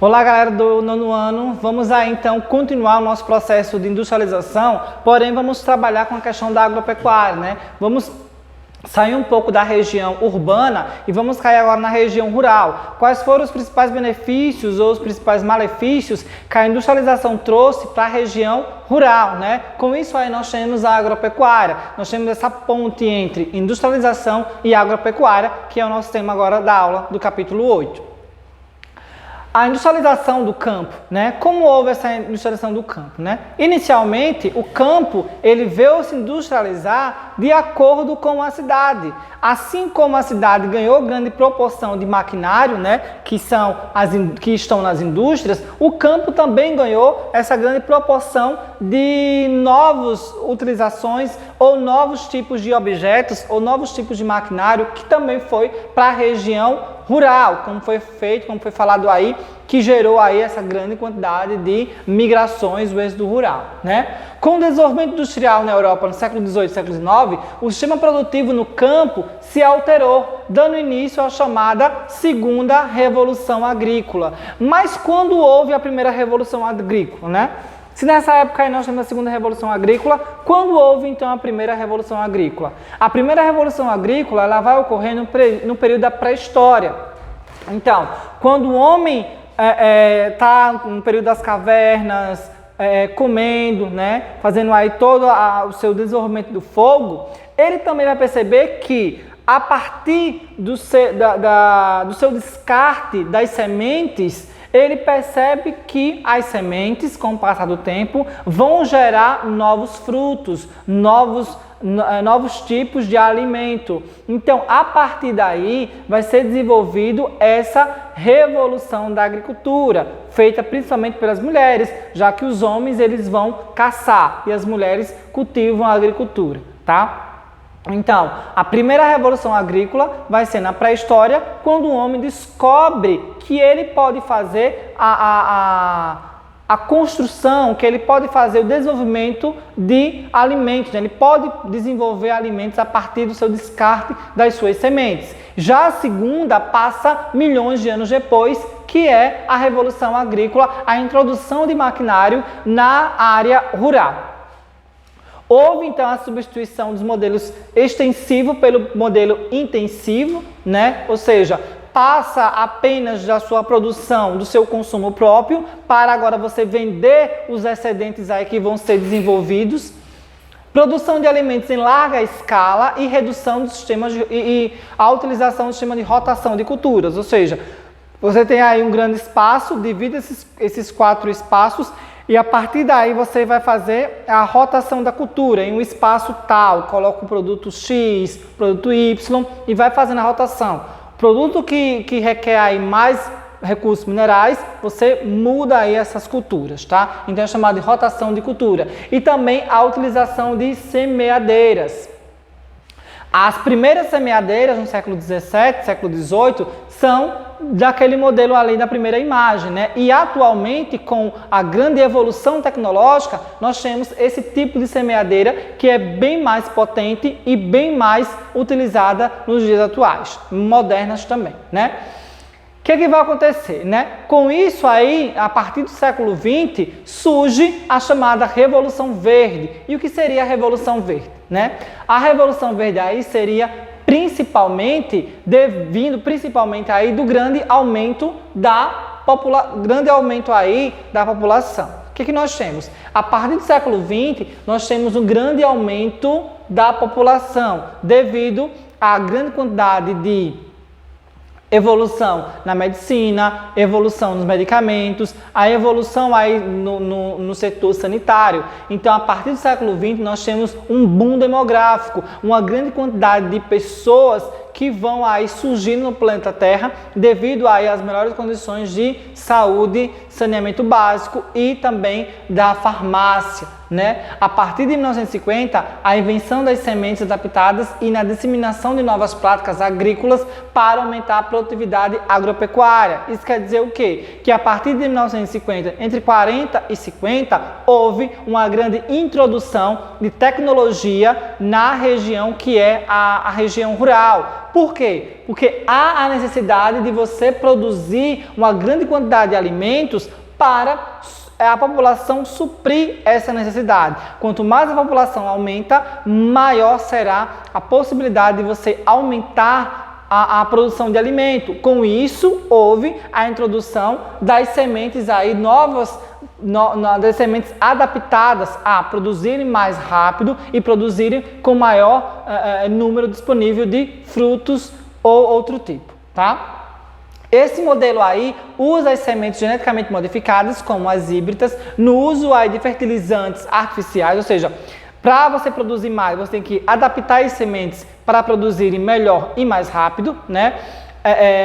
Olá, galera do nono ano, vamos aí então continuar o nosso processo de industrialização, porém vamos trabalhar com a questão da agropecuária, né? Vamos sair um pouco da região urbana e vamos cair agora na região rural. Quais foram os principais benefícios ou os principais malefícios que a industrialização trouxe para a região rural, né? Com isso aí nós temos a agropecuária, nós temos essa ponte entre industrialização e agropecuária, que é o nosso tema agora da aula do capítulo 8. A industrialização do campo, né? Como houve essa industrialização do campo, né? Inicialmente, o campo ele veio se industrializar de acordo com a cidade. Assim como a cidade ganhou grande proporção de maquinário, né? Que estão nas indústrias, o campo também ganhou essa grande proporção de novas utilizações ou novos tipos de objetos ou novos tipos de maquinário que também foi para a região rural, como foi feito, como foi falado aí, que gerou aí essa grande quantidade de migrações do êxodo rural, né? Com o desenvolvimento industrial na Europa no século XVIII e século XIX, o sistema produtivo no campo se alterou, dando início à chamada Segunda Revolução Agrícola. Mas quando houve a Primeira Revolução Agrícola, né? Se nessa época aí nós temos a Segunda Revolução Agrícola, quando houve então a Primeira Revolução Agrícola? A Primeira Revolução Agrícola ela vai ocorrer no período da pré-história. Então, quando o homem está no período das cavernas, comendo, né, fazendo aí todo o seu desenvolvimento do fogo, ele também vai perceber que a partir do seu descarte das sementes, ele percebe que as sementes, com o passar do tempo, vão gerar novos frutos, novos tipos de alimento. Então, a partir daí, vai ser desenvolvido essa revolução da agricultura, feita principalmente pelas mulheres, já que os homens eles vão caçar e as mulheres cultivam a agricultura, tá? Então, a primeira revolução agrícola vai ser na pré-história, quando o homem descobre que ele pode fazer a construção, que ele pode fazer o desenvolvimento de alimentos, né? Ele pode desenvolver alimentos a partir do seu descarte das suas sementes. Já a segunda passa milhões de anos depois, que é a Revolução Agrícola, a introdução de maquinário na área rural. Houve então a substituição dos modelos extensivo pelo modelo intensivo, né? Ou seja, passa apenas da sua produção, do seu consumo próprio, para agora você vender os excedentes aí que vão ser desenvolvidos. Produção de alimentos em larga escala e redução dos sistemas e a utilização do sistema de rotação de culturas. Ou seja, você tem aí um grande espaço, divide esses 4 espaços e a partir daí você vai fazer a rotação da cultura em um espaço tal, coloca o produto X, produto Y e vai fazendo a rotação. Produto que requer aí mais recursos minerais, você muda aí essas culturas, tá? Então é chamado de rotação de cultura. E também a utilização de semeadeiras. As primeiras semeadeiras no século XVII, século XVIII, são daquele modelo ali da primeira imagem, né? E atualmente, com a grande evolução tecnológica, nós temos esse tipo de semeadeira que é bem mais potente e bem mais utilizada nos dias atuais, modernas também, né? O que vai acontecer, né? Com isso aí, a partir do século XX, surge a chamada Revolução Verde. E o que seria a Revolução Verde, né? A Revolução Verde aí seria principalmente aí do grande aumento da população. O que nós temos? A partir do século XX, nós temos um grande aumento da população devido à grande quantidade de evolução na medicina, evolução nos medicamentos, a evolução aí no setor sanitário. Então, a partir do século XX, nós temos um boom demográfico, uma grande quantidade de pessoas que vão aí surgindo no planeta Terra devido aí às melhores condições de saúde, saneamento básico e também da farmácia, né? A partir de 1950, a invenção das sementes adaptadas e na disseminação de novas práticas agrícolas para aumentar a produtividade agropecuária. Isso quer dizer o quê? Que a partir de 1950, entre 40 e 50, houve uma grande introdução de tecnologia na região que é a região rural. Por quê? Porque há a necessidade de você produzir uma grande quantidade de alimentos para a população suprir essa necessidade. Quanto mais a população aumenta, maior será a possibilidade de você aumentar a produção de alimento. Com isso, houve a introdução das sementes aí novas, das sementes adaptadas a produzirem mais rápido e produzirem com maior número disponível de frutos ou outro tipo, tá? Esse modelo aí usa as sementes geneticamente modificadas, como as híbridas, no uso aí de fertilizantes artificiais, ou seja, para você produzir mais, você tem que adaptar as sementes para produzirem melhor e mais rápido, né?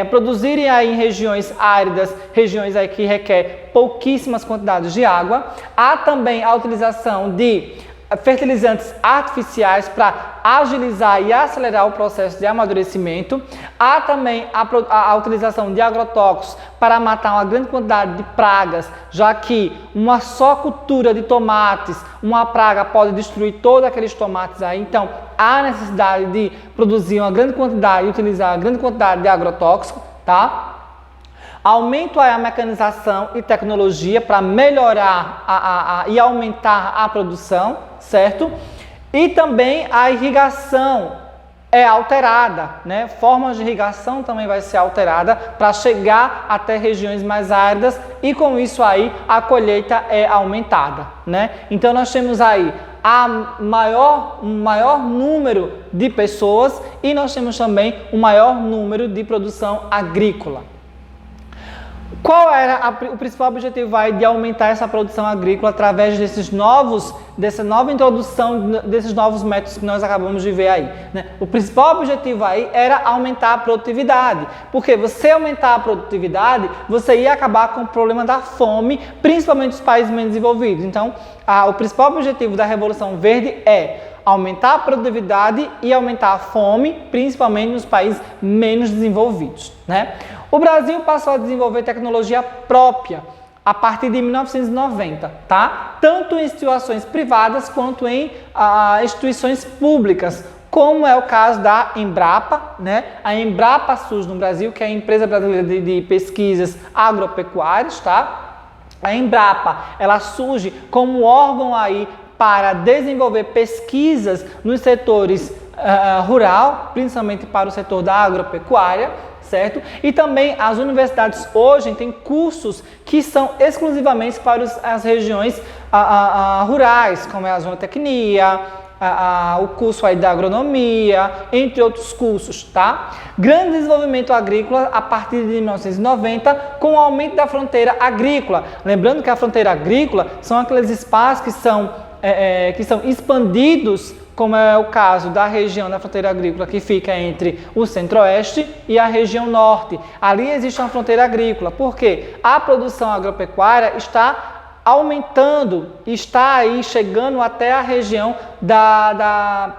Produzirem aí em regiões áridas, regiões aí que requer pouquíssimas quantidades de água. Há também a utilização de fertilizantes artificiais para agilizar e acelerar o processo de amadurecimento. Há também a utilização de agrotóxicos para matar uma grande quantidade de pragas, já que uma só cultura de tomates, uma praga pode destruir todos aqueles tomates aí. Então, há necessidade de produzir uma grande quantidade e utilizar uma grande quantidade de agrotóxico, tá? Aumento a mecanização e tecnologia para melhorar e aumentar a produção, certo? E também a irrigação é alterada, né? Formas de irrigação também vai ser alterada para chegar até regiões mais áridas e com isso aí a colheita é aumentada, né? Então nós temos aí um maior número de pessoas e nós temos também um maior número de produção agrícola. Qual era o principal objetivo aí de aumentar essa produção agrícola através dessa nova introdução desses novos métodos que nós acabamos de ver aí, né? O principal objetivo aí era aumentar a produtividade, porque você aumentar a produtividade, você ia acabar com o problema da fome, principalmente nos países menos desenvolvidos. Então, o principal objetivo da Revolução Verde é aumentar a produtividade e aumentar a fome, principalmente nos países menos desenvolvidos, né? O Brasil passou a desenvolver tecnologia própria a partir de 1990, tá? Tanto em instituições privadas quanto em instituições públicas, como é o caso da Embrapa, né? A Embrapa surge no Brasil, que é a Empresa Brasileira de Pesquisas Agropecuárias, tá? A Embrapa, ela surge como órgão aí para desenvolver pesquisas nos setores rural, principalmente para o setor da agropecuária, certo? E também as universidades hoje têm cursos que são exclusivamente para as regiões rurais, como é a zootecnia, o curso aí da agronomia, entre outros cursos, tá? Grande desenvolvimento agrícola a partir de 1990 com o aumento da fronteira agrícola. Lembrando que a fronteira agrícola são aqueles espaços que são expandidos, como é o caso da região da fronteira agrícola que fica entre o centro-oeste e a região norte. Ali existe uma fronteira agrícola, porque a produção agropecuária está aumentando, está aí chegando até a região da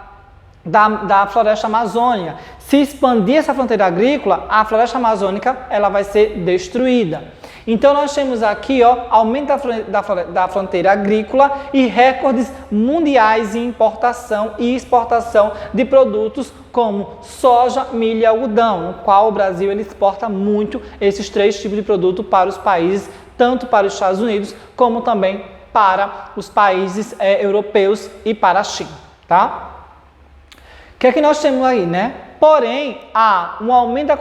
floresta amazônica. Se expandir essa fronteira agrícola, a floresta amazônica ela vai ser destruída. Então nós temos aqui aumento da fronteira agrícola e recordes mundiais em importação e exportação de produtos como soja, milho e algodão, no qual o Brasil ele exporta muito esses três tipos de produto para os países, tanto para os Estados Unidos como também para os países europeus e para a China, tá? O que é que nós temos aí, né? Porém, há um aumento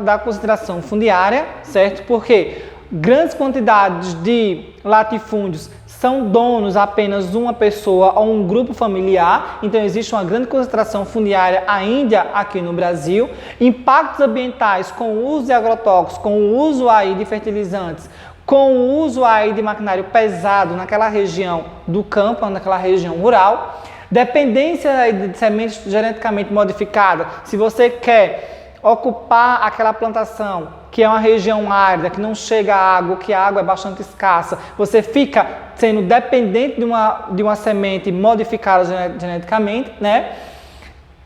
da concentração fundiária, certo? Porque grandes quantidades de latifúndios são donos apenas uma pessoa ou um grupo familiar, então existe uma grande concentração fundiária ainda aqui no Brasil. Impactos ambientais com o uso de agrotóxicos, com o uso aí de fertilizantes, com o uso aí de maquinário pesado naquela região do campo, naquela região rural. Dependência de sementes geneticamente modificadas. Se você quer ocupar aquela plantação, que é uma região árida, que não chega água, que a água é bastante escassa, você fica sendo dependente de uma semente modificada geneticamente, né?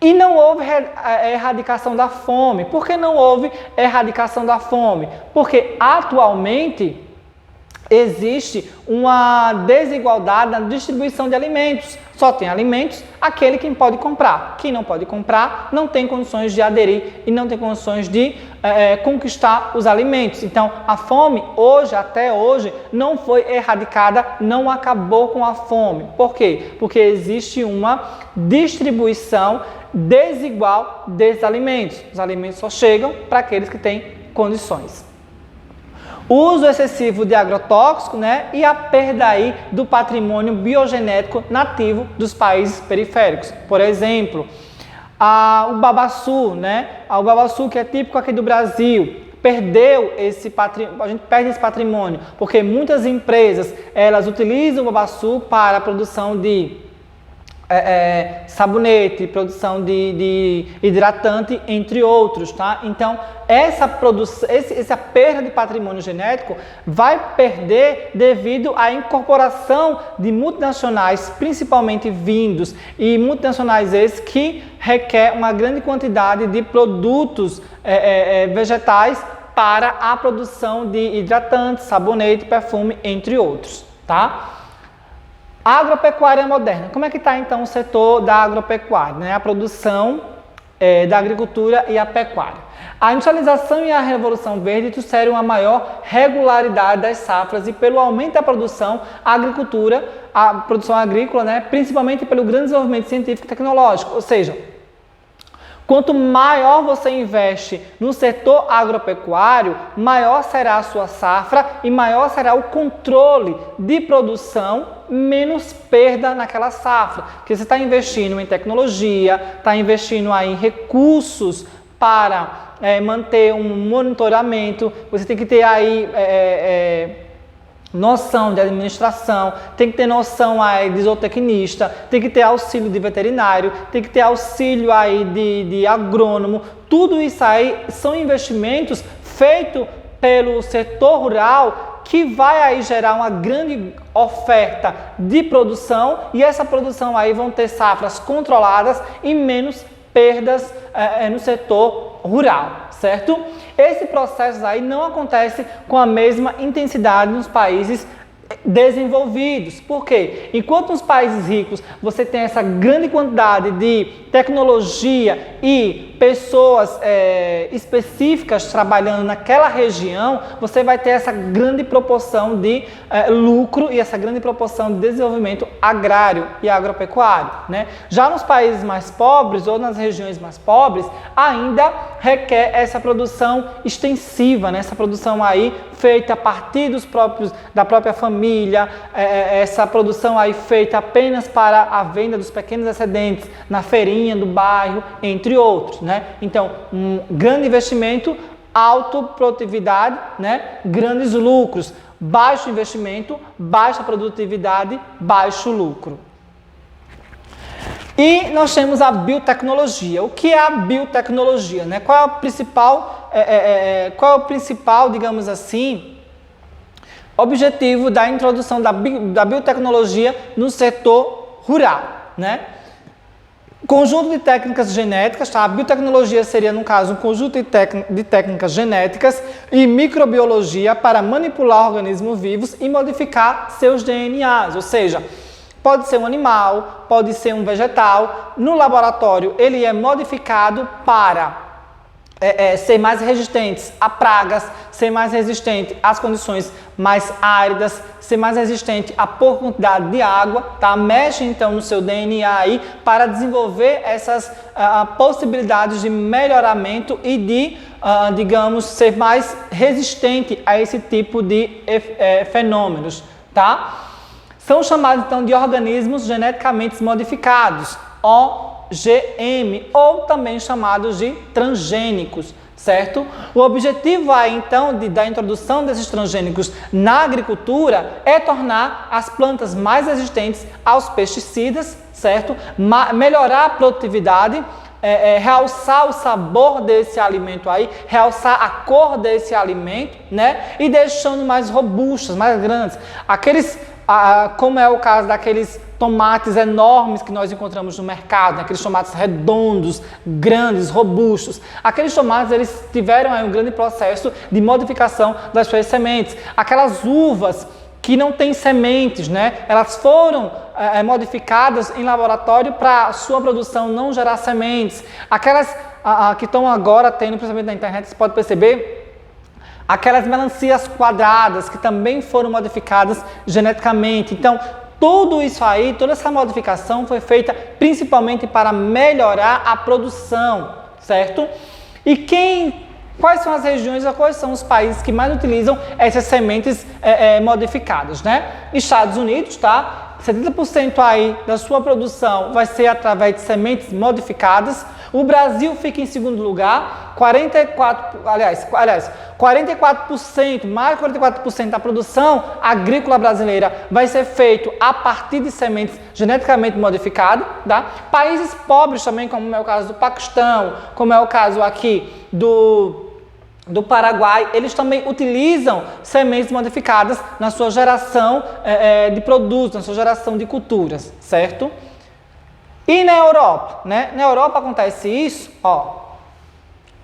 E não houve erradicação da fome. Por que não houve erradicação da fome? Porque atualmente existe uma desigualdade na distribuição de alimentos. Só tem alimentos aquele quem pode comprar. Quem não pode comprar não tem condições de aderir e não tem condições de conquistar os alimentos. Então, a fome hoje, até hoje, não foi erradicada, não acabou com a fome. Por quê? Porque existe uma distribuição desigual desses alimentos. Os alimentos só chegam para aqueles que têm condições. O uso excessivo de agrotóxicos, né, e a perda aí do patrimônio biogenético nativo dos países periféricos. Por exemplo, o babaçu, né, o babaçu que é típico aqui do Brasil, perdeu esse patrimônio, a gente perde esse patrimônio, porque muitas empresas, elas utilizam o babaçu para a produção de sabonete, produção de hidratante, entre outros, tá? Então, essa perda de patrimônio genético vai perder devido à incorporação de multinacionais, principalmente vindos, e multinacionais esses que requer uma grande quantidade de produtos vegetais para a produção de hidratantes, sabonete, perfume, entre outros, tá? A agropecuária moderna. Como é que está então o setor da agropecuária, né? A produção da agricultura e a pecuária. A industrialização e a Revolução Verde trouxeram uma maior regularidade das safras e pelo aumento da produção, a produção agrícola, né? Principalmente pelo grande desenvolvimento científico e tecnológico. Ou seja, quanto maior você investe no setor agropecuário, maior será a sua safra e maior será o controle de produção, menos perda naquela safra. Porque você está investindo em tecnologia, está investindo aí em recursos para manter um monitoramento, você tem que ter aí noção de administração, tem que ter noção aí de zootecnista, tem que ter auxílio de veterinário, tem que ter auxílio aí de agrônomo. Tudo isso aí são investimentos feitos pelo setor rural que vai aí gerar uma grande oferta de produção e essa produção aí vão ter safras controladas e menos perdas no setor rural, certo? Esse processo aí não acontece com a mesma intensidade nos países desenvolvidos. Por quê? Enquanto nos países ricos você tem essa grande quantidade de tecnologia e pessoas específicas trabalhando naquela região, você vai ter essa grande proporção de lucro e essa grande proporção de desenvolvimento agrário e agropecuário, né? Já nos países mais pobres ou nas regiões mais pobres, ainda requer essa produção extensiva, né? Essa produção aí feita a partir da própria família, essa produção aí feita apenas para a venda dos pequenos excedentes na feirinha do bairro, entre outros, né? Então, um grande investimento, alta produtividade, né? Grandes lucros, baixo investimento, baixa produtividade, baixo lucro. E nós temos a biotecnologia. O que é a biotecnologia, né? Qual é o principal, digamos assim, objetivo da introdução da biotecnologia no setor rural, né? Conjunto de técnicas genéticas, tá? A biotecnologia seria, no caso, um conjunto de técnicas genéticas e microbiologia para manipular organismos vivos e modificar seus DNAs, ou seja, pode ser um animal, pode ser um vegetal. No laboratório, ele é modificado para ser mais resistentes a pragas, ser mais resistente às condições mais áridas, ser mais resistente a pouca quantidade de água, tá? Mexe então no seu DNA aí para desenvolver essas possibilidades de melhoramento e de, digamos, ser mais resistente a esse tipo de fenômenos, tá? São chamados então de organismos geneticamente modificados, OGM, ou também chamados de transgênicos, certo? O objetivo aí, então, da introdução desses transgênicos na agricultura é tornar as plantas mais resistentes aos pesticidas, certo? Melhorar a produtividade, realçar o sabor desse alimento aí, realçar a cor desse alimento, né? E deixando mais robustos, mais grandes. Como é o caso daqueles tomates enormes que nós encontramos no mercado, né? Aqueles tomates redondos, grandes, robustos. Aqueles tomates, eles tiveram aí um grande processo de modificação das suas sementes. Aquelas uvas que não têm sementes, né? Elas foram modificadas em laboratório para sua produção não gerar sementes. Aquelas que estão agora tendo, principalmente na internet, você pode perceber, aquelas melancias quadradas que também foram modificadas geneticamente. Então, tudo isso aí, toda essa modificação foi feita principalmente para melhorar a produção, certo? E quais são as regiões ou quais são os países que mais utilizam essas sementes modificadas, né? Estados Unidos, tá? 70% aí da sua produção vai ser através de sementes modificadas. O Brasil fica em segundo lugar, 44%, mais de 44% da produção agrícola brasileira vai ser feito a partir de sementes geneticamente modificadas, tá? Países pobres também, como é o caso do Paquistão, como é o caso aqui do Paraguai, eles também utilizam sementes modificadas na sua geração de produtos, na sua geração de culturas, certo? E na Europa, né? Na Europa acontece isso,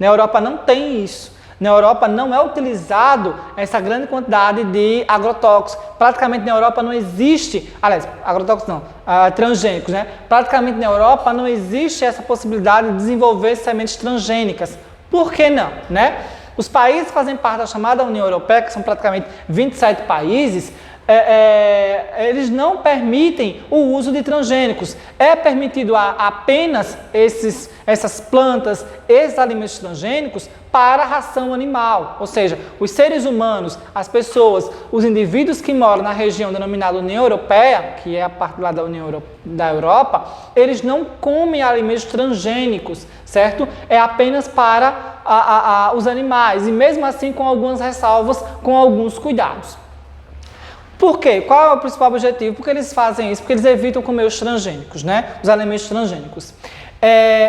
na Europa não tem isso. Na Europa não é utilizado essa grande quantidade de agrotóxicos. Praticamente na Europa não existe, agrotóxicos não, transgênicos, né? Praticamente na Europa não existe essa possibilidade de desenvolver sementes transgênicas. Por que não, né? Os países que fazem parte da chamada União Europeia, que são praticamente 27 países, eles não permitem o uso de transgênicos. É permitido apenas essas plantas, esses alimentos transgênicos para a ração animal. Ou seja, os seres humanos, as pessoas, os indivíduos que moram na região denominada União Europeia, que é a parte lá da Europa, eles não comem alimentos transgênicos, certo? É apenas para os animais, e mesmo assim com algumas ressalvas, com alguns cuidados. Por quê? Qual é o principal objetivo? Porque eles fazem isso? Porque eles evitam comer os transgênicos, né? Os alimentos transgênicos.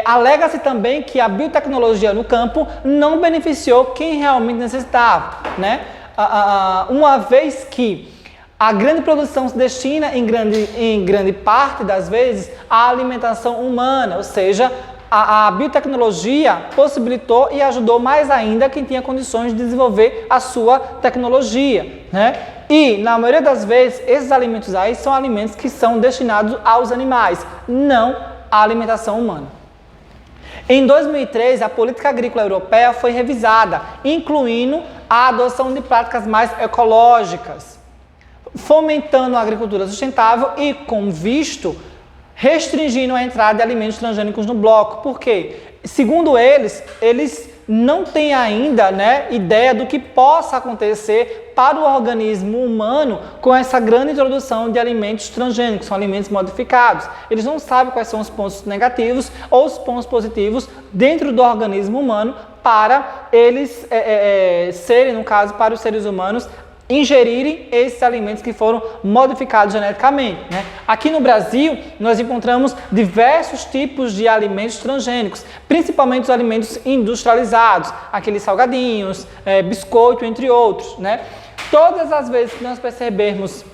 Alega-se também que a biotecnologia no campo não beneficiou quem realmente necessitava, né? Uma vez que a grande produção se destina em grande parte das vezes à alimentação humana, ou seja, a biotecnologia possibilitou e ajudou mais ainda quem tinha condições de desenvolver a sua tecnologia, né? E, na maioria das vezes, esses alimentos aí são alimentos que são destinados aos animais, não à alimentação humana. Em 2003, a política agrícola europeia foi revisada, incluindo a adoção de práticas mais ecológicas, fomentando a agricultura sustentável e, com visto, restringindo a entrada de alimentos transgênicos no bloco. Por quê? Segundo eles não têm ainda, né, ideia do que possa acontecer para o organismo humano com essa grande introdução de alimentos transgênicos, são alimentos modificados. Eles não sabem quais são os pontos negativos ou os pontos positivos dentro do organismo humano para eles serem, no caso, para os seres humanos, ingerirem esses alimentos que foram modificados geneticamente, né? Aqui no Brasil, nós encontramos diversos tipos de alimentos transgênicos, principalmente os alimentos industrializados, aqueles salgadinhos, biscoito, entre outros, né? Todas as vezes que nós percebermos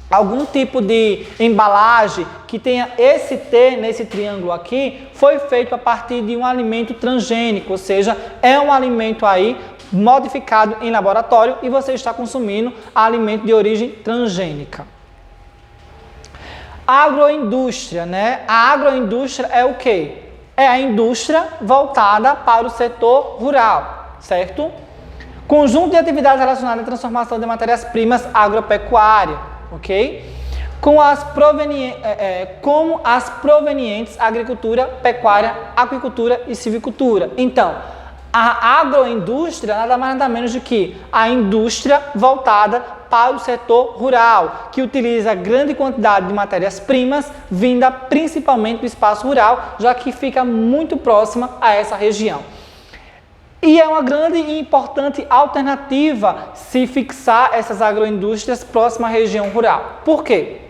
algum tipo de embalagem que tenha esse T nesse triângulo aqui, foi feito a partir de um alimento transgênico, ou seja, é um alimento aí modificado em laboratório e você está consumindo alimento de origem transgênica. Agroindústria, né? A agroindústria é o quê? É a indústria voltada para o setor rural, certo? Conjunto de atividades relacionadas à transformação de matérias-primas agropecuárias, ok? Como as provenientes agricultura, pecuária, aquicultura e silvicultura. Então, a agroindústria nada mais nada menos do que a indústria voltada para o setor rural, que utiliza grande quantidade de matérias-primas vinda principalmente do espaço rural, já que fica muito próxima a essa região. E é uma grande e importante alternativa se fixar essas agroindústrias próximas à região rural. Por quê?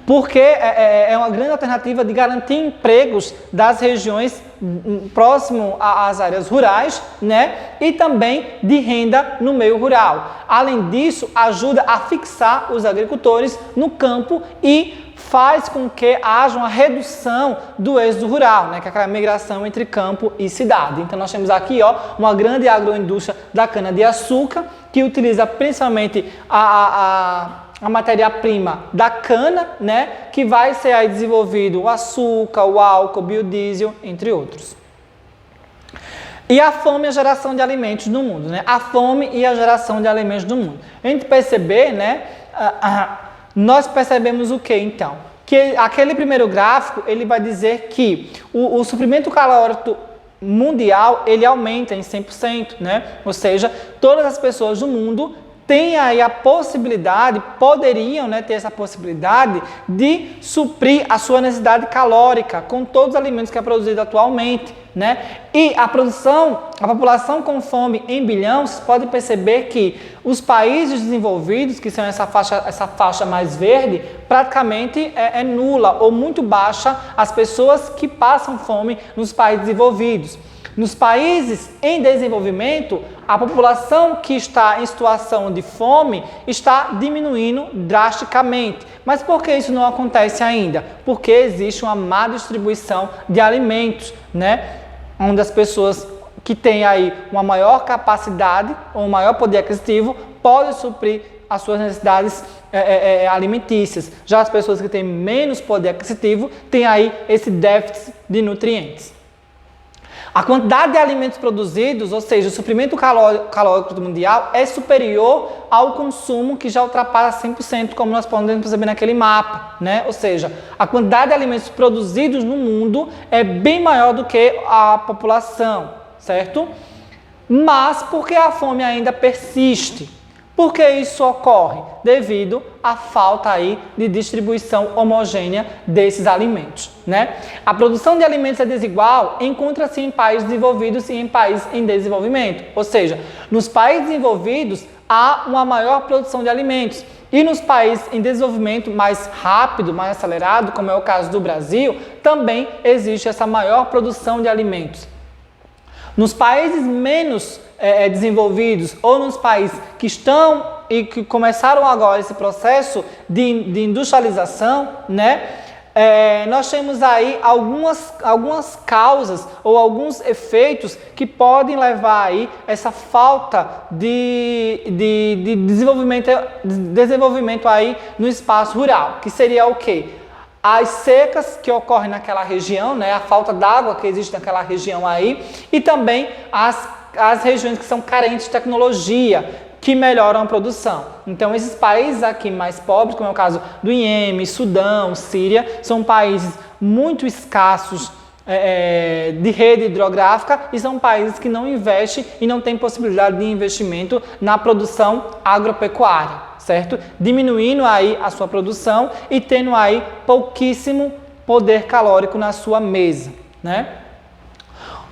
porque é uma grande alternativa de garantir empregos das regiões próximo às áreas rurais, né? E também de renda no meio rural. Além disso, ajuda a fixar os agricultores no campo e faz com que haja uma redução do êxodo rural, né? Que é aquela migração entre campo e cidade. Então nós temos aqui, ó, uma grande agroindústria da cana-de-açúcar que utiliza principalmente a matéria-prima da cana, né, que vai ser aí desenvolvido o açúcar, o álcool, o biodiesel, entre outros. E a fome e a geração de alimentos no mundo, né? A fome e a geração de alimentos no mundo. A gente perceber, né, nós percebemos o que então? Que aquele primeiro gráfico, ele vai dizer que o suprimento calórico mundial, ele aumenta em 100%, né? Ou seja, todas as pessoas do mundo têm aí a possibilidade, poderiam, né, ter essa possibilidade de suprir a sua necessidade calórica com todos os alimentos que é produzido atualmente, né? E a população com fome em bilhão, vocês podem perceber que os países desenvolvidos, que são essa faixa mais verde, praticamente é nula ou muito baixa as pessoas que passam fome nos países desenvolvidos. Nos países em desenvolvimento, a população que está em situação de fome está diminuindo drasticamente. Mas por que isso não acontece ainda? Porque existe uma má distribuição de alimentos, né? Onde as pessoas que têm aí uma maior capacidade ou um maior poder aquisitivo podem suprir as suas necessidades alimentícias. Já as pessoas que têm menos poder aquisitivo têm aí esse déficit de nutrientes. A quantidade de alimentos produzidos, ou seja, o suprimento calórico do mundial, é superior ao consumo que já ultrapassa 100%, como nós podemos perceber naquele mapa, né? Ou seja, a quantidade de alimentos produzidos no mundo é bem maior do que a população, certo? Mas por que a fome ainda persiste? Por que isso ocorre? Devido à falta aí de distribuição homogênea desses alimentos, né? A produção de alimentos é desigual, encontra-se em países desenvolvidos e em países em desenvolvimento. Ou seja, nos países desenvolvidos há uma maior produção de alimentos e nos países em desenvolvimento mais rápido, mais acelerado, como é o caso do Brasil, também existe essa maior produção de alimentos. Nos países menos desenvolvidos ou nos países que estão e que começaram agora esse processo de industrialização, né? Nós temos aí algumas causas ou alguns efeitos que podem levar aí essa falta de desenvolvimento aí no espaço rural, que seria o quê? As secas que ocorrem naquela região, né, a falta d'água que existe naquela região aí, e também as regiões que são carentes de tecnologia, que melhoram a produção. Então, esses países aqui mais pobres, como é o caso do Iêmen, Sudão, Síria, são países muito escassos de rede hidrográfica e são países que não investem e não têm possibilidade de investimento na produção agropecuária, certo? Diminuindo aí a sua produção e tendo aí pouquíssimo poder calórico na sua mesa, né?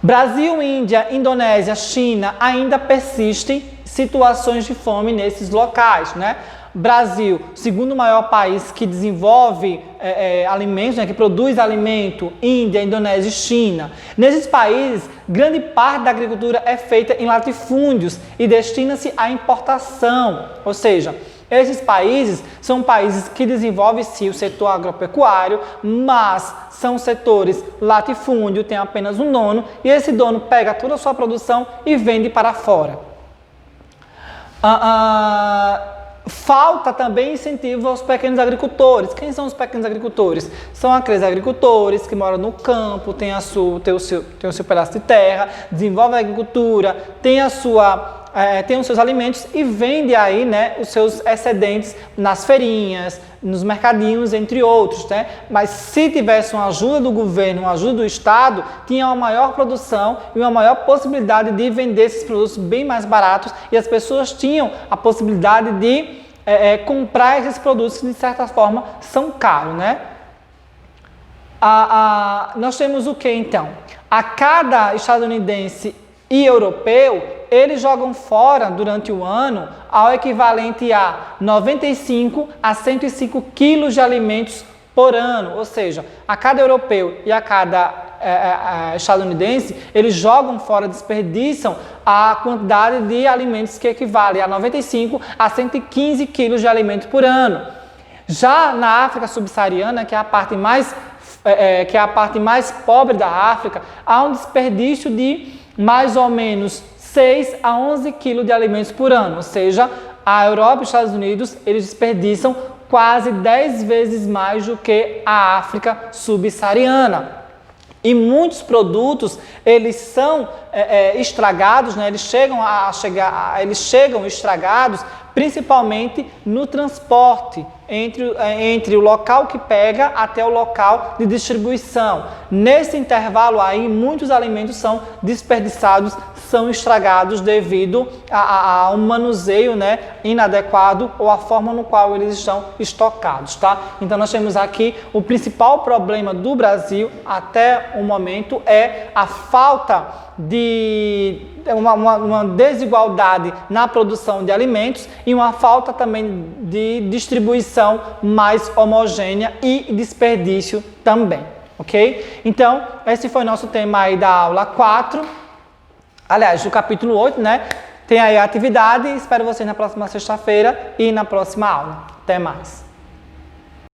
Brasil, Índia, Indonésia, China ainda persistem situações de fome nesses locais, né? Brasil, segundo maior país que desenvolve alimentos, né, que produz alimento, Índia, Indonésia e China. Nesses países, grande parte da agricultura é feita em latifúndios e destina-se à importação, ou seja, esses países são países que desenvolvem sim o setor agropecuário, mas são setores latifúndio, tem apenas um dono, e esse dono pega toda a sua produção e vende para fora. Falta também incentivo aos pequenos agricultores. Quem são os pequenos agricultores? São aqueles agricultores que moram no campo, tem o seu pedaço de terra, desenvolve a agricultura, tem os seus alimentos e vende aí, né, os seus excedentes nas feirinhas, nos mercadinhos, entre outros, né? Mas se tivesse uma ajuda do governo, uma ajuda do Estado, tinha uma maior produção e uma maior possibilidade de vender esses produtos bem mais baratos e as pessoas tinham a possibilidade de comprar esses produtos que de certa forma são caros, né? Nós temos o que então? A cada estadunidense e europeu, eles jogam fora durante o ano ao equivalente a 95 a 105 quilos de alimentos por ano, ou seja, a cada europeu e a cada estadunidense, eles jogam fora, desperdiçam a quantidade de alimentos que equivale a 95 a 115 quilos de alimento por ano. Já na África subsaariana, que é a parte mais pobre da África, há um desperdício de mais ou menos 6 a 11 quilos de alimentos por ano, ou seja, a Europa e os Estados Unidos, eles desperdiçam quase 10 vezes mais do que a África subsaariana. E muitos produtos, eles são estragados, né? Eles chegam estragados, principalmente no transporte, entre o local que pega até o local de distribuição. Nesse intervalo aí, muitos alimentos são desperdiçados, são estragados devido a um manuseio, né, inadequado ou a forma no qual eles estão estocados, tá? Então nós temos aqui o principal problema do Brasil até o momento é a falta de uma desigualdade na produção de alimentos e uma falta também de distribuição mais homogênea e desperdício também, ok? Então, esse foi nosso tema aí da aula 4, aliás, do capítulo 8, né? Tem aí a atividade, espero vocês na próxima sexta-feira e na próxima aula. Até mais!